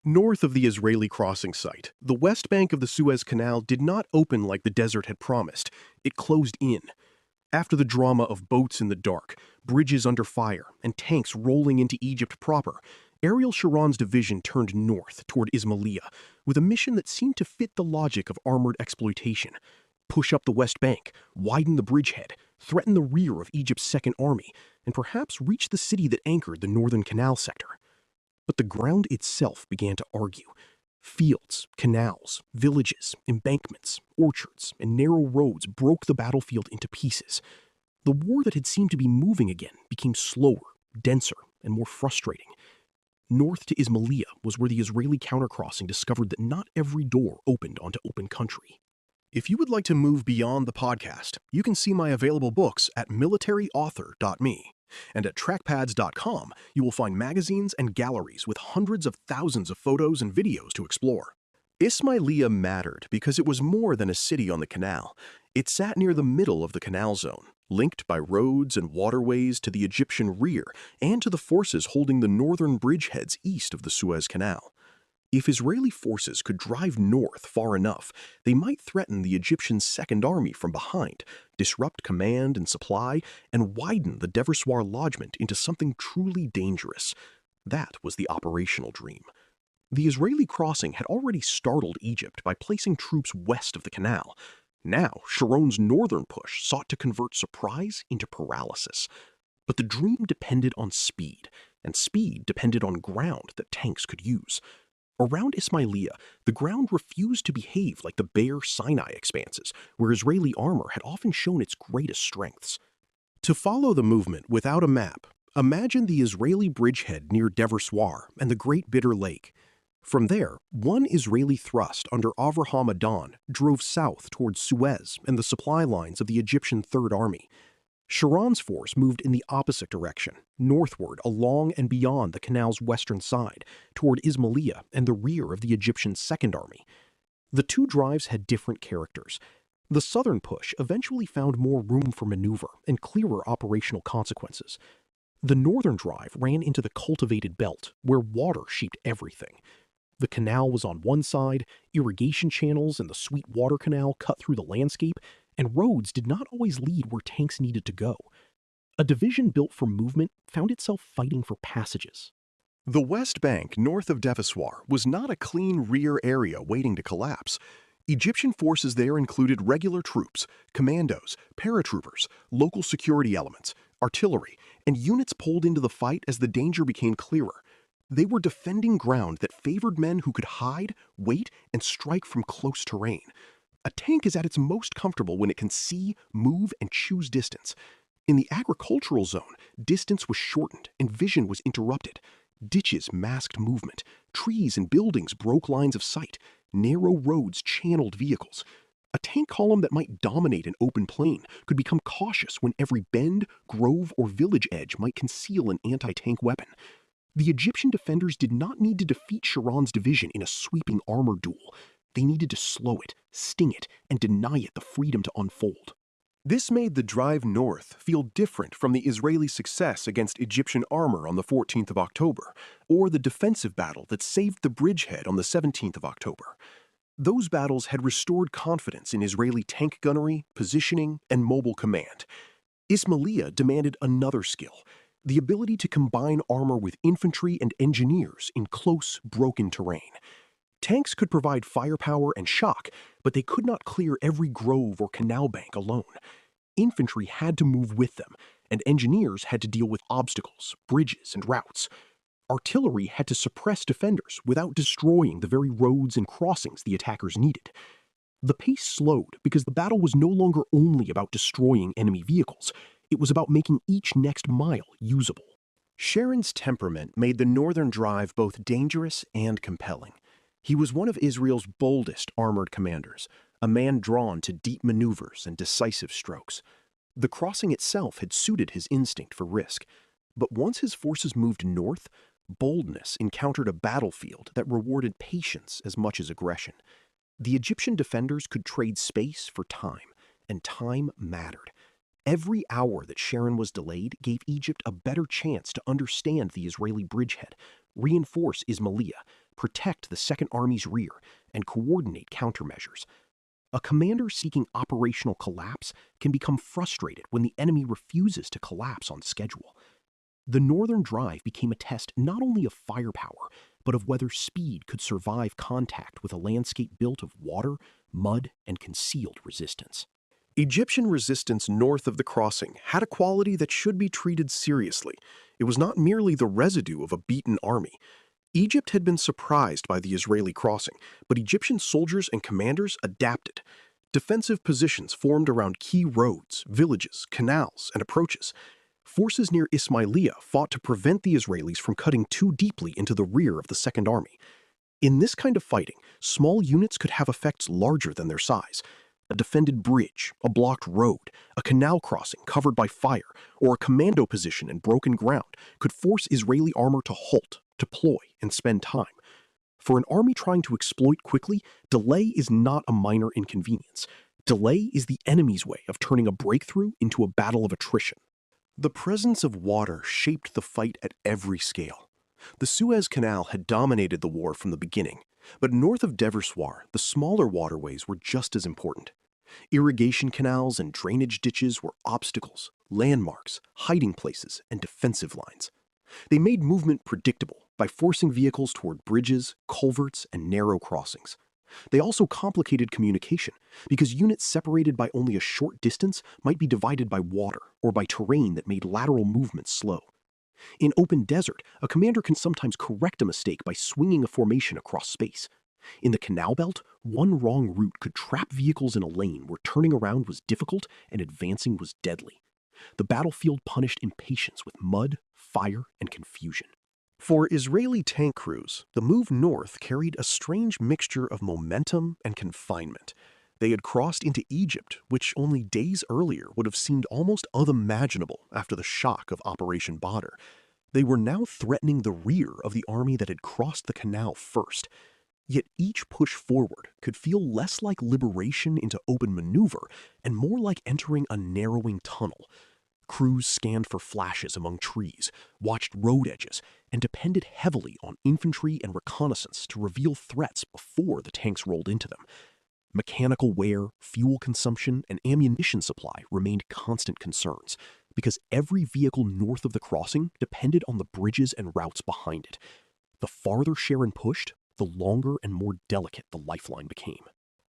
North of the Israeli crossing site, the west bank of the Suez Canal did not open like the desert had promised. It closed in. After the drama of boats in the dark, bridges under fire, and tanks rolling into Egypt proper, Ariel Sharon's division turned north toward Ismailia with a mission that seemed to fit the logic of armored exploitation. Push up the west bank, widen the bridgehead, threaten the rear of Egypt's Second Army, and perhaps reach the city that anchored the northern canal sector. But the ground itself began to argue. Fields, canals, villages, embankments, orchards, and narrow roads broke the battlefield into pieces. The war that had seemed to be moving again became slower, denser, and more frustrating. North to Ismailia was where the Israeli countercrossing discovered that not every door opened onto open country. If you would like to move beyond the podcast, you can see my available books at militaryauthor.me. And at trackpads.com, you will find magazines and galleries with hundreds of thousands of photos and videos to explore. Ismailia mattered because it was more than a city on the canal. It sat near the middle of the canal zone, linked by roads and waterways to the Egyptian rear and to the forces holding the northern bridgeheads east of the Suez Canal. If Israeli forces could drive north far enough, they might threaten the Egyptian Second Army from behind, disrupt command and supply, and widen the Deversoir lodgment into something truly dangerous. That was the operational dream. The Israeli crossing had already startled Egypt by placing troops west of the canal. Now, Sharon's northern push sought to convert surprise into paralysis. But the dream depended on speed, and speed depended on ground that tanks could use. Around Ismailia, the ground refused to behave like the bare Sinai expanses, where Israeli armor had often shown its greatest strengths. To follow the movement without a map, imagine the Israeli bridgehead near Deversoir and the Great Bitter Lake. From there, one Israeli thrust under Avraham Adon drove south towards Suez and the supply lines of the Egyptian Third Army. Sharon's force moved in the opposite direction, northward along and beyond the canal's western side, toward Ismailia and the rear of the Egyptian Second Army. The two drives had different characters. The southern push eventually found more room for maneuver and clearer operational consequences. The northern drive ran into the cultivated belt, where water sheeped everything. The canal was on one side, irrigation channels and the Sweetwater Canal cut through the landscape, and roads did not always lead where tanks needed to go. A division built for movement found itself fighting for passages. The west bank north of Deversoir was not a clean rear area waiting to collapse. Egyptian forces there included regular troops, commandos, paratroopers, local security elements, artillery, and units pulled into the fight as the danger became clearer. They were defending ground that favored men who could hide, wait, and strike from close terrain. A tank is at its most comfortable when it can see, move, and choose distance. In the agricultural zone, distance was shortened and vision was interrupted. Ditches masked movement. Trees and buildings broke lines of sight. Narrow roads channeled vehicles. A tank column that might dominate an open plain could become cautious when every bend, grove, or village edge might conceal an anti-tank weapon. The Egyptian defenders did not need to defeat Sharon's division in a sweeping armor duel. They needed to slow it, sting it, and deny it the freedom to unfold. This made the drive north feel different from the Israeli success against Egyptian armor on the 14th of October, or the defensive battle that saved the bridgehead on the 17th of October. Those battles had restored confidence in Israeli tank gunnery, positioning, and mobile command. Ismailia demanded another skill, the ability to combine armor with infantry and engineers in close, broken terrain. Tanks could provide firepower and shock, but they could not clear every grove or canal bank alone. Infantry had to move with them, and engineers had to deal with obstacles, bridges, and routes. Artillery had to suppress defenders without destroying the very roads and crossings the attackers needed. The pace slowed because the battle was no longer only about destroying enemy vehicles. It was about making each next mile usable. Sharon's temperament made the northern drive both dangerous and compelling. He was one of Israel's boldest armored commanders, a man drawn to deep maneuvers and decisive strokes. The crossing itself had suited his instinct for risk, but once his forces moved north, boldness encountered a battlefield that rewarded patience as much as aggression. The Egyptian defenders could trade space for time, and time mattered. Every hour that Sharon was delayed gave Egypt a better chance to understand the Israeli bridgehead, reinforce Ismailia, protect the Second Army's rear, and coordinate countermeasures. A commander seeking operational collapse can become frustrated when the enemy refuses to collapse on schedule. The Northern Drive became a test not only of firepower, but of whether speed could survive contact with a landscape built of water, mud, and concealed resistance. Egyptian resistance north of the crossing had a quality that should be treated seriously. It was not merely the residue of a beaten army. Egypt had been surprised by the Israeli crossing, but Egyptian soldiers and commanders adapted. Defensive positions formed around key roads, villages, canals, and approaches. Forces near Ismailia fought to prevent the Israelis from cutting too deeply into the rear of the Second Army. In this kind of fighting, small units could have effects larger than their size. A defended bridge, a blocked road, a canal crossing covered by fire, or a commando position in broken ground could force Israeli armor to halt, deploy, and spend time. For an army trying to exploit quickly, delay is not a minor inconvenience. Delay is the enemy's way of turning a breakthrough into a battle of attrition. The presence of water shaped the fight at every scale. The Suez Canal had dominated the war from the beginning, but north of Deversoir, the smaller waterways were just as important. Irrigation canals and drainage ditches were obstacles, landmarks, hiding places, and defensive lines. They made movement predictable by forcing vehicles toward bridges, culverts, and narrow crossings. They also complicated communication because units separated by only a short distance might be divided by water or by terrain that made lateral movements slow. In open desert, a commander can sometimes correct a mistake by swinging a formation across space. In the canal belt, one wrong route could trap vehicles in a lane where turning around was difficult and advancing was deadly. The battlefield punished impatience with mud, fire, and confusion. For Israeli tank crews, the move north carried a strange mixture of momentum and confinement. They had crossed into Egypt, which only days earlier would have seemed almost unimaginable after the shock of Operation Badr. They were now threatening the rear of the army that had crossed the canal first. Yet each push forward could feel less like liberation into open maneuver and more like entering a narrowing tunnel. Crews scanned for flashes among trees, watched road edges, and depended heavily on infantry and reconnaissance to reveal threats before the tanks rolled into them. Mechanical wear, fuel consumption, and ammunition supply remained constant concerns, because every vehicle north of the crossing depended on the bridges and routes behind it. The farther Sharon pushed, the longer and more delicate the lifeline became.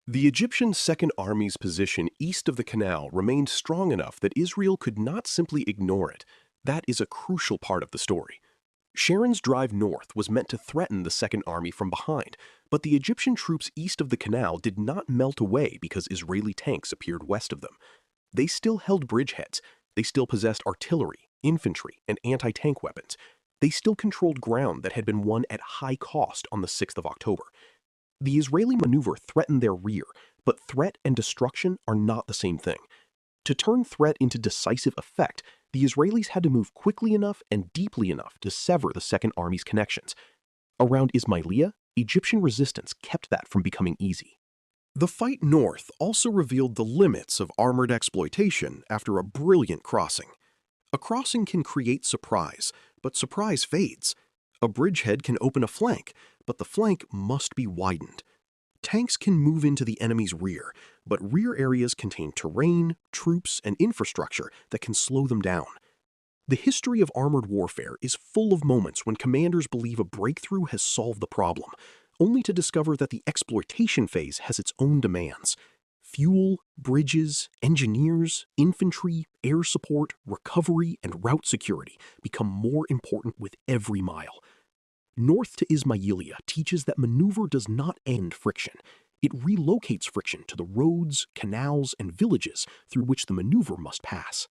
The Egyptian Second Army's position east of the canal remained strong enough that Israel could not simply ignore it. That is a crucial part of the story. Sharon's drive north was meant to threaten the Second Army from behind, but the Egyptian troops east of the canal did not melt away because Israeli tanks appeared west of them. They still held bridgeheads. They still possessed artillery, infantry, and anti-tank weapons. They still controlled ground that had been won at high cost on the 6th of October. The Israeli maneuver threatened their rear, but threat and destruction are not the same thing. To turn threat into decisive effect, the Israelis had to move quickly enough and deeply enough to sever the Second Army's connections. Around Ismailia, Egyptian resistance kept that from becoming easy. The fight north also revealed the limits of armored exploitation after a brilliant crossing. A crossing can create surprise, but surprise fades. A bridgehead can open a flank, but the flank must be widened. Tanks can move into the enemy's rear, but rear areas contain terrain, troops, and infrastructure that can slow them down. The history of armored warfare is full of moments when commanders believe a breakthrough has solved the problem, only to discover that the exploitation phase has its own demands. Fuel, bridges, engineers, infantry, air support, recovery, and route security become more important with every mile. North to Ismailia teaches that maneuver does not end friction. It relocates friction to the roads, canals, and villages through which the maneuver must pass.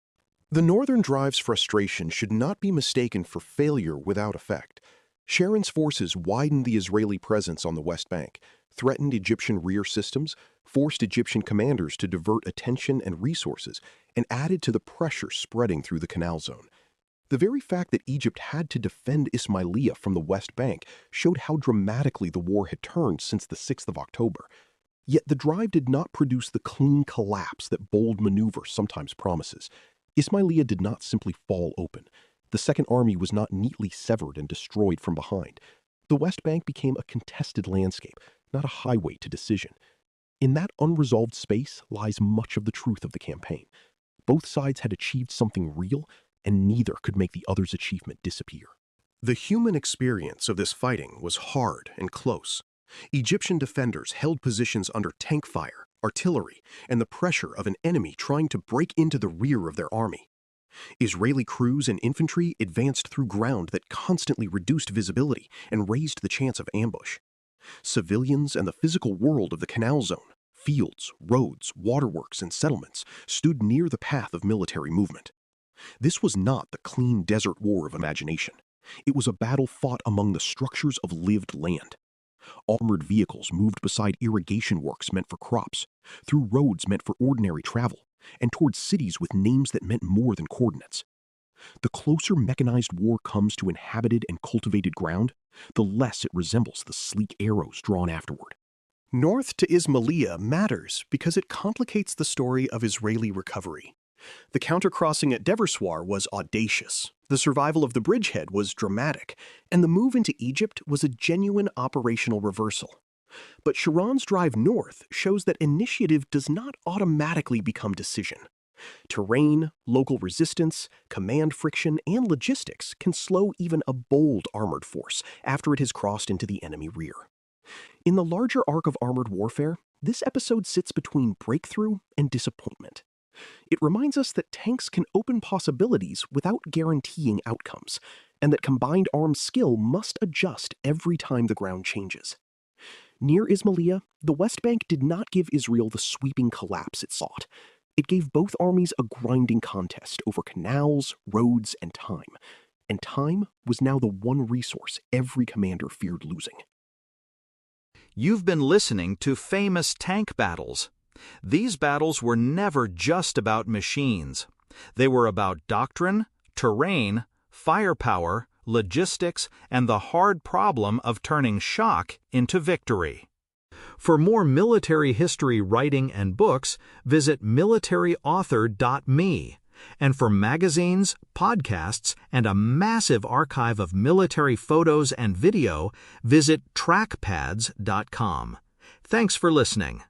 The Northern Drive's frustration should not be mistaken for failure without effect. Sharon's forces widened the Israeli presence on the West Bank, threatened Egyptian rear systems, forced Egyptian commanders to divert attention and resources, and added to the pressure spreading through the canal zone. The very fact that Egypt had to defend Ismailia from the West Bank showed how dramatically the war had turned since the 6th of October. Yet the drive did not produce the clean collapse that bold maneuver sometimes promises. Ismailia did not simply fall open. The Second Army was not neatly severed and destroyed from behind. The West Bank became a contested landscape, not a highway to decision. In that unresolved space lies much of the truth of the campaign. Both sides had achieved something real, and neither could make the other's achievement disappear. The human experience of this fighting was hard and close. Egyptian defenders held positions under tank fire, artillery, and the pressure of an enemy trying to break into the rear of their army. Israeli crews and infantry advanced through ground that constantly reduced visibility and raised the chance of ambush. Civilians and the physical world of the canal zone, fields, roads, waterworks, and settlements stood near the path of military movement. This was not the clean desert war of imagination. It was a battle fought among the structures of lived land. Armored vehicles moved beside irrigation works meant for crops, through roads meant for ordinary travel, and towards cities with names that meant more than coordinates. The closer mechanized war comes to inhabited and cultivated ground, the less it resembles the sleek arrows drawn afterward. North to Ismailia matters because it complicates the story of Israeli recovery. The countercrossing at Deversoir was audacious, the survival of the bridgehead was dramatic, and the move into Egypt was a genuine operational reversal. But Sharon's drive north shows that initiative does not automatically become decision. Terrain, local resistance, command friction, and logistics can slow even a bold armored force after it has crossed into the enemy rear. In the larger arc of armored warfare, this episode sits between breakthrough and disappointment. It reminds us that tanks can open possibilities without guaranteeing outcomes, and that combined arms skill must adjust every time the ground changes. Near Ismailia, the West Bank did not give Israel the sweeping collapse it sought. It gave both armies a grinding contest over canals, roads, and time was now the one resource every commander feared losing. You've been listening to Famous Tank Battles. These battles were never just about machines. They were about doctrine, terrain, firepower, logistics, and the hard problem of turning shock into victory. For more military history writing and books, visit militaryauthor.me. And for magazines, podcasts, and a massive archive of military photos and video, visit trackpads.com. Thanks for listening.